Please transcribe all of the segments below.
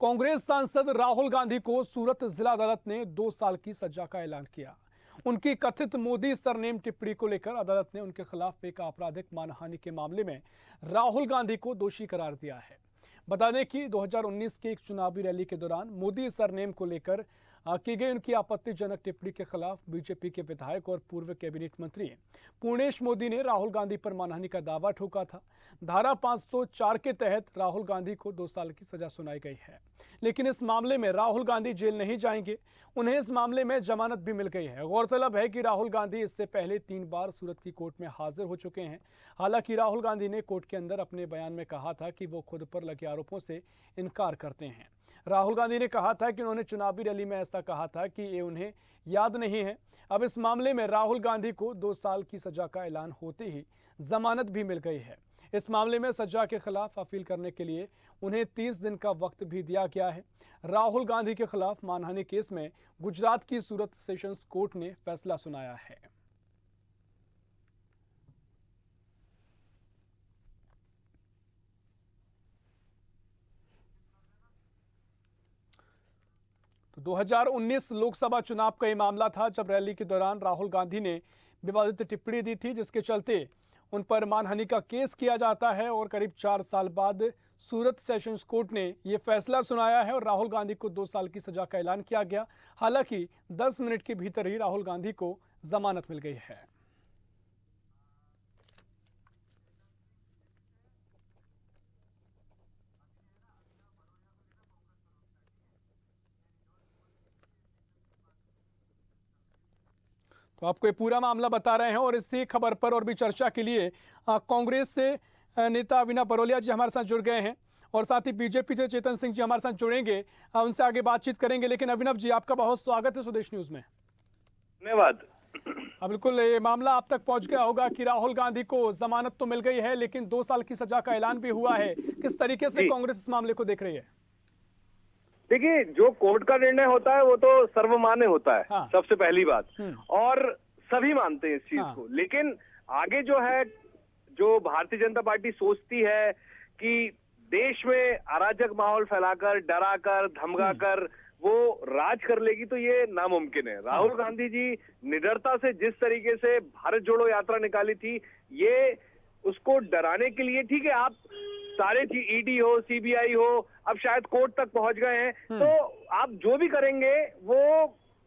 कांग्रेस सांसद राहुल गांधी को सूरत जिला अदालत ने 2 साल की सजा का ऐलान किया। उनकी कथित मोदी सरनेम टिप्पणी को लेकर अदालत ने उनके खिलाफ एक आपराधिक मानहानि के मामले में राहुल गांधी को दोषी करार दिया है। बता दें कि 2019 के एक चुनावी रैली के दौरान मोदी सरनेम को लेकर की गई उनकी आपत्तिजनक टिप्पणी के खिलाफ बीजेपी के विधायक और पूर्व कैबिनेट मंत्री पूर्णेश मोदी ने राहुल गांधी पर मानहानि का दावा ठोका था। धारा 504 के तहत राहुल गांधी को 2 साल की सजा सुनाई गई है, लेकिन इस मामले में राहुल गांधी जेल नहीं जाएंगे। उन्हें इस मामले में जमानत भी मिल गई है। गौरतलब है कि राहुल गांधी इससे पहले 3 बार सूरत की कोर्ट में हाजिर हो चुके हैं। हालांकि राहुल गांधी ने कोर्ट के अंदर अपने बयान में कहा था कि वो खुद पर लगे आरोपों से इनकार करते हैं। राहुल गांधी ने कहा था कि उन्होंने चुनावी रैली में ऐसा कहा था कि ये उन्हें याद नहीं है। अब इस मामले में राहुल गांधी को 2 साल की सजा का ऐलान होते ही जमानत भी मिल गई है। इस मामले में सजा के खिलाफ अपील करने के लिए उन्हें 30 दिन का वक्त भी दिया गया है। राहुल गांधी के खिलाफ मानहानि केस में गुजरात की सूरत सेशंस कोर्ट ने फैसला सुनाया है। तो 2019 लोकसभा चुनाव का ये मामला था, जब रैली के दौरान राहुल गांधी ने विवादित टिप्पणी दी थी, जिसके चलते उन पर मानहानि का केस किया जाता है। और करीब 4 साल बाद सूरत सेशंस कोर्ट ने यह फैसला सुनाया है और राहुल गांधी को 2 साल की सजा का ऐलान किया गया। हालांकि 10 मिनट के भीतर ही राहुल गांधी को जमानत मिल गई है। तो आपको ये पूरा मामला बता रहे हैं और इसी खबर पर और भी चर्चा के लिए कांग्रेस से नेता अभिनव बरोलिया जी हमारे साथ जुड़ गए हैं और साथ ही बीजेपी से चेतन सिंह जी हमारे साथ जुड़ेंगे। उनसे आगे बातचीत करेंगे। लेकिन अभिनव जी, आपका बहुत स्वागत है स्वदेश न्यूज में। धन्यवाद। बिल्कुल, ये मामला आप तक पहुंच गया होगा कि राहुल गांधी को जमानत तो मिल गई है, लेकिन 2 साल की सजा का ऐलान भी हुआ है। किस तरीके से कांग्रेस इस मामले को देख रही है? देखिए, जो कोर्ट का निर्णय होता है वो तो सर्वमान्य होता है। हाँ। सबसे पहली बात, और सभी मानते हैं इस चीज को। लेकिन आगे जो है, जो भारतीय जनता पार्टी सोचती है कि देश में अराजक माहौल फैलाकर, डराकर, धमकाकर वो राज कर लेगी, तो ये नामुमकिन है। राहुल गांधी जी निडरता से जिस तरीके से भारत जोड़ो यात्रा निकाली थी, ये उसको डराने के लिए, ठीक है, आप सारे ईडी हो, सीबीआई हो, अब शायद कोर्ट तक पहुंच गए हैं, तो आप जो भी करेंगे वो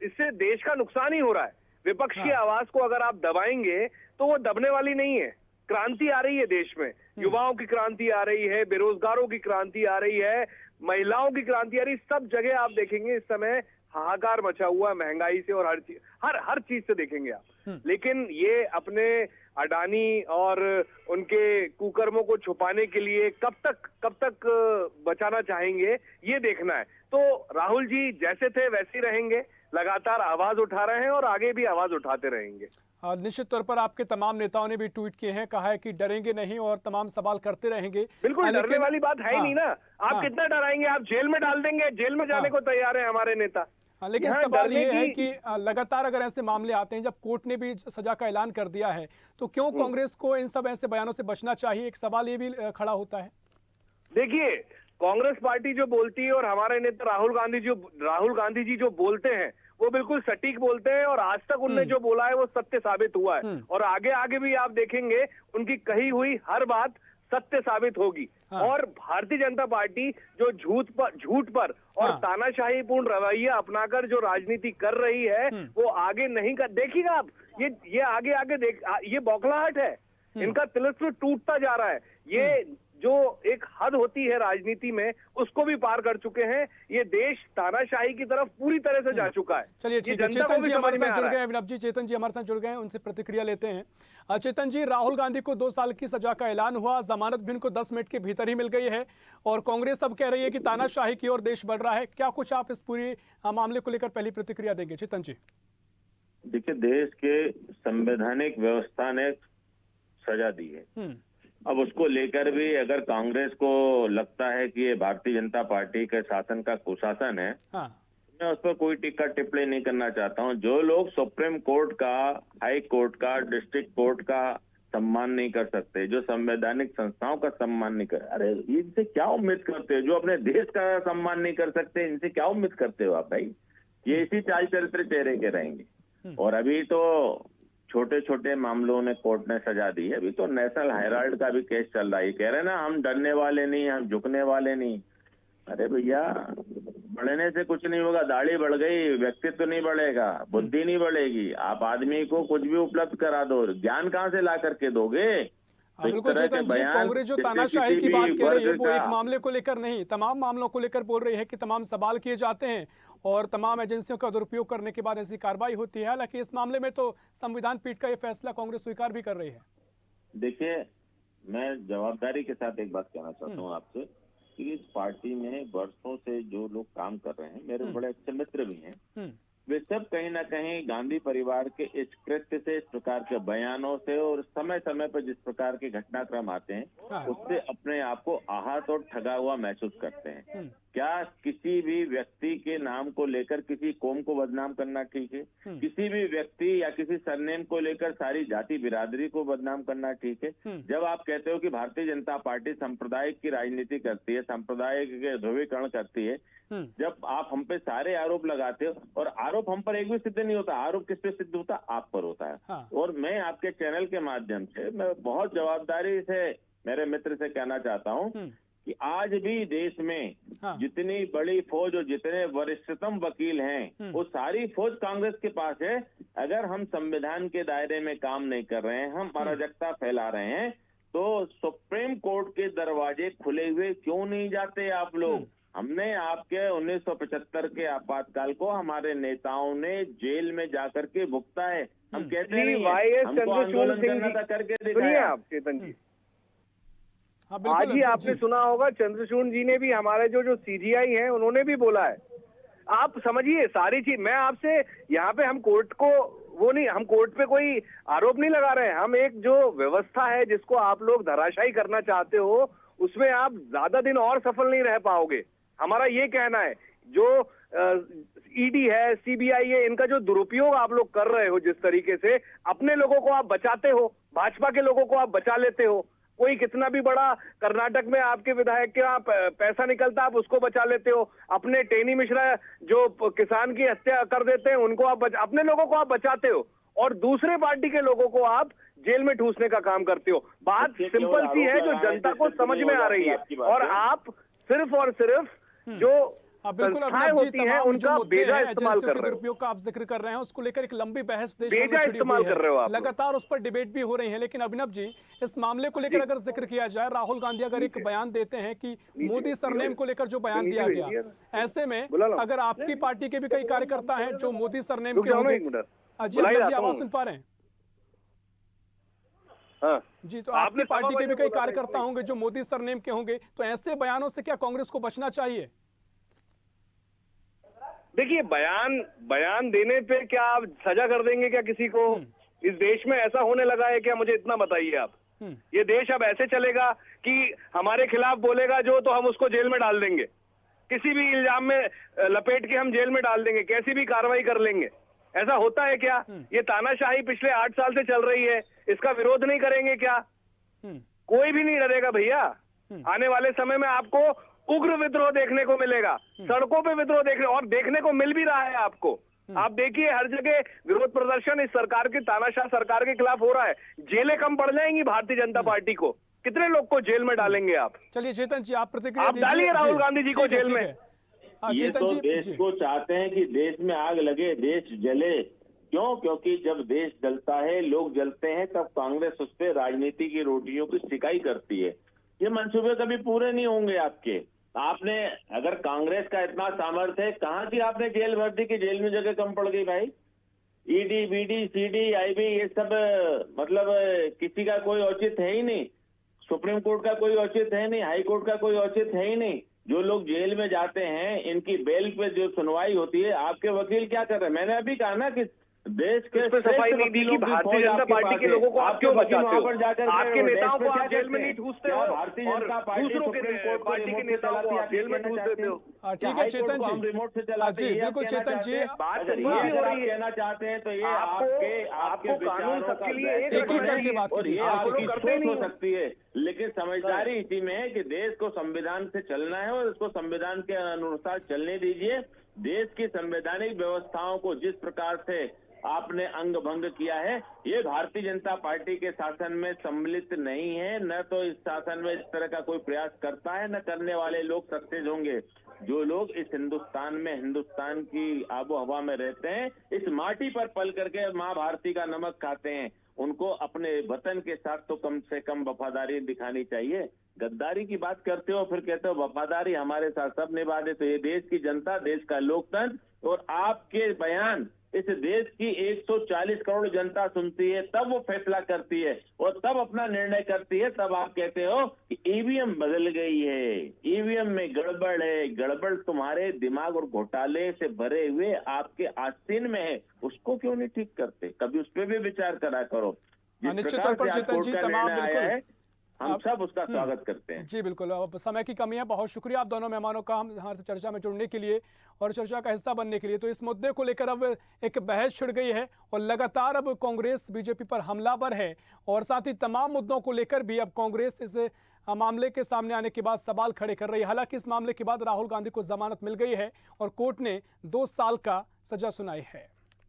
इससे देश का नुकसान ही हो रहा है। विपक्ष की आवाज को अगर आप दबाएंगे तो वो दबने वाली नहीं है। क्रांति आ रही है देश में, युवाओं की क्रांति आ रही है, बेरोजगारों की क्रांति आ रही है, महिलाओं की क्रांति आ रही है। सब जगह आप देखेंगे इस समय हाहाकार मचा हुआ है महंगाई से और हर चीज से देखेंगे आप। लेकिन ये अपने अडानी और उनके कुकर्मों को छुपाने के लिए कब तक बचाना चाहेंगे, ये देखना है। तो राहुल जी जैसे थे वैसे ही रहेंगे, लगातार आवाज उठा रहे हैं और आगे भी आवाज उठाते रहेंगे। निश्चित तौर पर आपके तमाम नेताओं ने भी ट्वीट किए हैं, कहा है कि डरेंगे नहीं और तमाम सवाल करते रहेंगे। बिल्कुल, डरने वाली बात है ही नहीं ना। आप कितना डराएंगे? आप जेल में डाल देंगे, जेल में जाने को तैयार है हमारे नेता। लेकिन सवाल ये है कि लगातार अगर ऐसे मामले आते हैं, जब कोर्ट ने भी सजा का ऐलान कर दिया है, तो क्यों कांग्रेस को इन सब ऐसे बयानों से बचना चाहिए? एक सवाल ये भी खड़ा होता है। देखिए, कांग्रेस पार्टी जो बोलती है और हमारे नेता राहुल गांधी जी जो बोलते हैं वो बिल्कुल सटीक बोलते हैं, और आज तक उनने जो बोला है वो सत्य साबित हुआ है। और आगे भी आप देखेंगे उनकी कही हुई हर बात सत्य साबित होगी। और भारतीय जनता पार्टी जो झूठ पर और तानाशाही पूर्ण रवैया अपनाकर जो राजनीति कर रही है, वो आगे नहीं कर। देखिएगा आप, ये आगे देख, ये बौखलाहट है, इनका तिलिस्म टूटता जा रहा है। ये जो एक हद होती है राजनीति में, उसको भी पार कर चुके हैं। ये देश तानाशाही की तरफ पूरी तरह से जा चुका है। चलिए ठीक है, चेतन जी हमारे साथ जुड़ गए, अभिनव जी, चेतन जी हमारे साथ जुड़ गए हैं, उनसे प्रतिक्रिया लेते हैं। चेतन जी, राहुल गांधी को 2 साल की सजा का ऐलान हुआ, जमानत भी उनको 10 मिनट के भीतर ही मिल गई है और कांग्रेस अब कह रही है कि तानाशाही की ओर देश बढ़ रहा है। क्या कुछ आप इस पूरी मामले को लेकर पहली प्रतिक्रिया देंगे? चेतन जी। देखिए, देश के संवैधानिक व्यवस्था ने सजा दी है। अब उसको लेकर भी अगर कांग्रेस को लगता है कि ये भारतीय जनता पार्टी के शासन का कुशासन है, मैं उस पर कोई टिक्का टिप्पणी नहीं करना चाहता हूं। जो लोग सुप्रीम कोर्ट का, हाई कोर्ट का, डिस्ट्रिक्ट कोर्ट का सम्मान नहीं कर सकते, जो संवैधानिक संस्थाओं का सम्मान नहीं कर, अरे इनसे क्या उम्मीद करते हो? जो अपने देश का सम्मान नहीं कर सकते, इनसे क्या उम्मीद करते हो आप भाई? ये इसी चाल चरित्र चेहरे के रहेंगे। और अभी तो छोटे छोटे मामलों ने कोर्ट ने सजा दी है। अभी तो नेशनल हेराल्ड का भी केस चल रहा है। कह रहे ना हम डरने वाले नहीं, हम झुकने वाले नहीं। अरे भैया, बढ़ने से कुछ नहीं होगा। दाढ़ी बढ़ गई, व्यक्तित्व नहीं बढ़ेगा, बुद्धि नहीं बढ़ेगी। आप आदमी को कुछ भी उपलब्ध करा दो, ज्ञान कहाँ से ला करके दोगे? तो बिल्कुल चेतन जी, कांग्रेस जो तानाशाही की बात कह रही है वो एक मामले को लेकर नहीं, तमाम मामलों को लेकर बोल रही है कि तमाम सवाल किए जाते हैं और तमाम एजेंसियों का दुरुपयोग करने के बाद ऐसी कार्रवाई होती है। हालांकि इस मामले में तो संविधान पीठ का ये फैसला कांग्रेस स्वीकार भी कर रही है। देखिए, मैं जवाबदारी के साथ एक बात कहना चाहता हूँ आपसे कि इस पार्टी में वर्षों से जो लोग काम कर रहे हैं, मेरे बड़े अच्छे मित्र भी हैं, वे सब कहीं ना कहीं गांधी परिवार के इस कृत्य से, इस प्रकार के बयानों से और समय समय पर जिस प्रकार के घटनाक्रम आते हैं उससे अपने आप को आहत और ठगा हुआ महसूस करते हैं। क्या किसी भी व्यक्ति के नाम को लेकर किसी कौम को बदनाम करना ठीक है? किसी भी व्यक्ति या किसी सरनेम को लेकर सारी जाति बिरादरी को बदनाम करना ठीक है? जब आप कहते हो कि भारतीय जनता पार्टी सांप्रदायिक की राजनीति करती है, सांप्रदायिक के ध्रुवीकरण करती है, जब आप हम पे सारे आरोप लगाते हो, और आरोप हम पर एक भी सिद्ध नहीं होता, आरोप किस पे सिद्ध होता? आप पर होता है। और मैं आपके चैनल के माध्यम से मैं बहुत जवाबदारी से मेरे मित्र से कहना चाहता हूँ कि आज भी देश में जितनी बड़ी फौज और जितने वरिष्ठतम वकील हैं वो सारी फौज कांग्रेस के पास है। अगर हम संविधान के दायरे में काम नहीं कर रहे हैं, हम अराजकता फैला रहे हैं, तो सुप्रीम कोर्ट के दरवाजे खुले हुए क्यों नहीं जाते आप लोग? हमने आपके 1975 के आपातकाल को हमारे नेताओं ने जेल में जाकर के भुगता है। हम कहते हैं हमको आंदोलन करना था, करके दिखाया। आप चेतन जी, हाँ, आज ही आपने सुना होगा चंद्रचूड़ जी ने भी, हमारे जो सीजीआई हैं उन्होंने भी बोला है। आप समझिए सारी चीज। मैं आपसे यहाँ पे हम कोर्ट को वो नहीं, हम कोर्ट पे कोई आरोप नहीं लगा रहे हैं। हम एक जो व्यवस्था है जिसको आप लोग धराशायी करना चाहते हो उसमें आप ज्यादा दिन और सफल नहीं रह पाओगे, हमारा ये कहना है। जो ईडी है, सीबीआई है, इनका जो दुरुपयोग आप लोग कर रहे हो, जिस तरीके से अपने लोगों को आप बचाते हो, भाजपा के लोगों को आप बचा लेते हो। कोई कितना भी बड़ा कर्नाटक में आपके विधायक के आप पैसा निकलता, आप उसको बचा लेते हो। अपने टेनी मिश्रा जो किसान की हत्या कर देते हैं उनको आप अपने लोगों को आप बचाते हो और दूसरे पार्टी के लोगों को आप जेल में ठूसने का काम करते हो। बात सिंपल सी है जो जनता को समझ में आ रही है, और आप सिर्फ और सिर्फ जो बिल्कुल होती है उनका बेजा इस्तेमाल कर रहे हो। दुरुपयोग का आप जिक्र कर रहे हैं, उसको लेकर एक लंबी बहस देश में छिड़ी हुई है, लगातार उस पर डिबेट भी हो रही है। लेकिन अभिनव जी, इस मामले को लेकर अगर जिक्र किया जाए, राहुल गांधी अगर एक बयान देते हैं कि मोदी सरनेम को लेकर जो बयान दिया गया, ऐसे में अगर आपकी पार्टी के भी कई कार्यकर्ता हैं जो मोदी सरनेम के होंगे, जी आवाज सुन पा रहे हैं? जी, तो आपकी पार्टी के भी कई कार्यकर्ता होंगे जो मोदी सरनेम के होंगे, तो ऐसे बयानों से क्या कांग्रेस को बचना चाहिए? देखिए, बयान देने पे क्या आप सजा कर देंगे क्या किसी को? इस देश में ऐसा होने लगा है क्या? मुझे इतना बताइए आप। ये देश अब ऐसे चलेगा कि हमारे खिलाफ बोलेगा जो तो हम उसको जेल में डाल देंगे, किसी भी इल्जाम में लपेट के हम जेल में डाल देंगे, कैसी भी कार्रवाई कर लेंगे? ऐसा होता है क्या? ये तानाशाही पिछले 8 साल से चल रही है, इसका विरोध नहीं करेंगे क्या? कोई भी नहीं डरेगा भैया। आने वाले समय में आपको उग्र विद्रोह देखने को मिलेगा, सड़कों पे विद्रोह देखने को मिल भी रहा है आपको। आप देखिए हर जगह विरोध प्रदर्शन इस सरकार की, तानाशाह सरकार के खिलाफ हो रहा है। जेलें कम पड़ जाएंगी भारतीय जनता पार्टी को, कितने लोग को जेल में डालेंगे आप? चलिए चेतन जी, आप प्रतिक्रिया आप डालिए राहुल गांधी जी को जेल में। ये तो देश को चाहते हैं कि देश में आग लगे, देश जले। क्यों? क्योंकि जब देश जलता है, लोग जलते हैं, तब कांग्रेस उस पर राजनीति की रोटियों की सिकाई करती है। ये मंसूबे कभी पूरे नहीं होंगे आपके। आपने अगर कांग्रेस का इतना सामर्थ्य है, कहाँ की आपने जेल भर दी कि जेल में जगह कम पड़ गई भाई? ईडी, बीडी, सीडी, आईबी, ये सब मतलब किसी का कोई औचित्य है ही नहीं। सुप्रीम कोर्ट का कोई औचित्य है नहीं, हाई कोर्ट का कोई औचित्य है ही नहीं। जो लोग जेल में जाते हैं, इनकी बेल पे जो सुनवाई होती है, आपके वकील क्या कर रहे हैं? मैंने अभी कहा ना कि देश के इस पे सफाई नहीं दी कि भारतीय जनता पार्टी के लोगों को आप क्यों बचाते हो? आपके नेताओं को आप जेल में नहीं ठूसते हो और दूसरों के पार्टी के नेताओं को आप जेल में ठूस देते हो। ठीक है चेतन जी, रिमोट से जी बिल्कुल चेतन जी, बात वही हो रही है। कहना चाहते हैं तो ये आपको कानून सबके लिए एक एक करके बात और ये कीजिए। आपकी सोच हो सकती है, लेकिन समझदारी इसी में है कि देश को संविधान से चलना है और उसको संविधान के अनुसार चलने दीजिए। देश की संवैधानिक व्यवस्थाओं को जिस प्रकार से आपने अंग भंग किया है, ये भारतीय जनता पार्टी के शासन में सम्मिलित नहीं है, न तो इस शासन में इस तरह का कोई प्रयास करता है, न करने वाले लोग सक्सेस होंगे। जो लोग इस हिंदुस्तान में हिंदुस्तान की आबो हवा में रहते हैं, इस माटी पर पल करके माँ भारती का नमक खाते हैं, उनको अपने वतन के साथ तो कम से कम वफादारी दिखानी चाहिए। गद्दारी की बात करते हो फिर कहते हो वफादारी हमारे साथ सब निभा दे, तो ये देश की जनता, देश का लोकतंत्र और आपके बयान इस देश की 140 करोड़ जनता सुनती है, तब वो फैसला करती है और तब अपना निर्णय करती है। तब आप कहते हो कि ईवीएम बदल गई है, ईवीएम में गड़बड़ है। गड़बड़ तुम्हारे दिमाग और घोटाले से भरे हुए आपके आस्तीन में है, उसको क्यों नहीं ठीक करते? कभी उस पर भी विचार करा करो। निश्चित तौर पर चेतन जी, तमाम बिल्कुल हम सब उसका स्वागत करते हैं। जी बिल्कुल, अब समय की कमी है। बहुत शुक्रिया आप दोनों मेहमानों का हमारे चर्चा में जुड़ने के लिए और चर्चा का हिस्सा बनने के लिए। तो इस मुद्दे को लेकर अब एक बहस छिड़ गई है और लगातार अब कांग्रेस बीजेपी पर हमलावर है और साथ ही तमाम मुद्दों को लेकर भी अब कांग्रेस इस मामले के सामने आने के बाद सवाल खड़े कर रही है। हालांकि इस मामले के बाद राहुल गांधी को जमानत मिल गई है और कोर्ट ने 2 साल का सजा सुनाई है।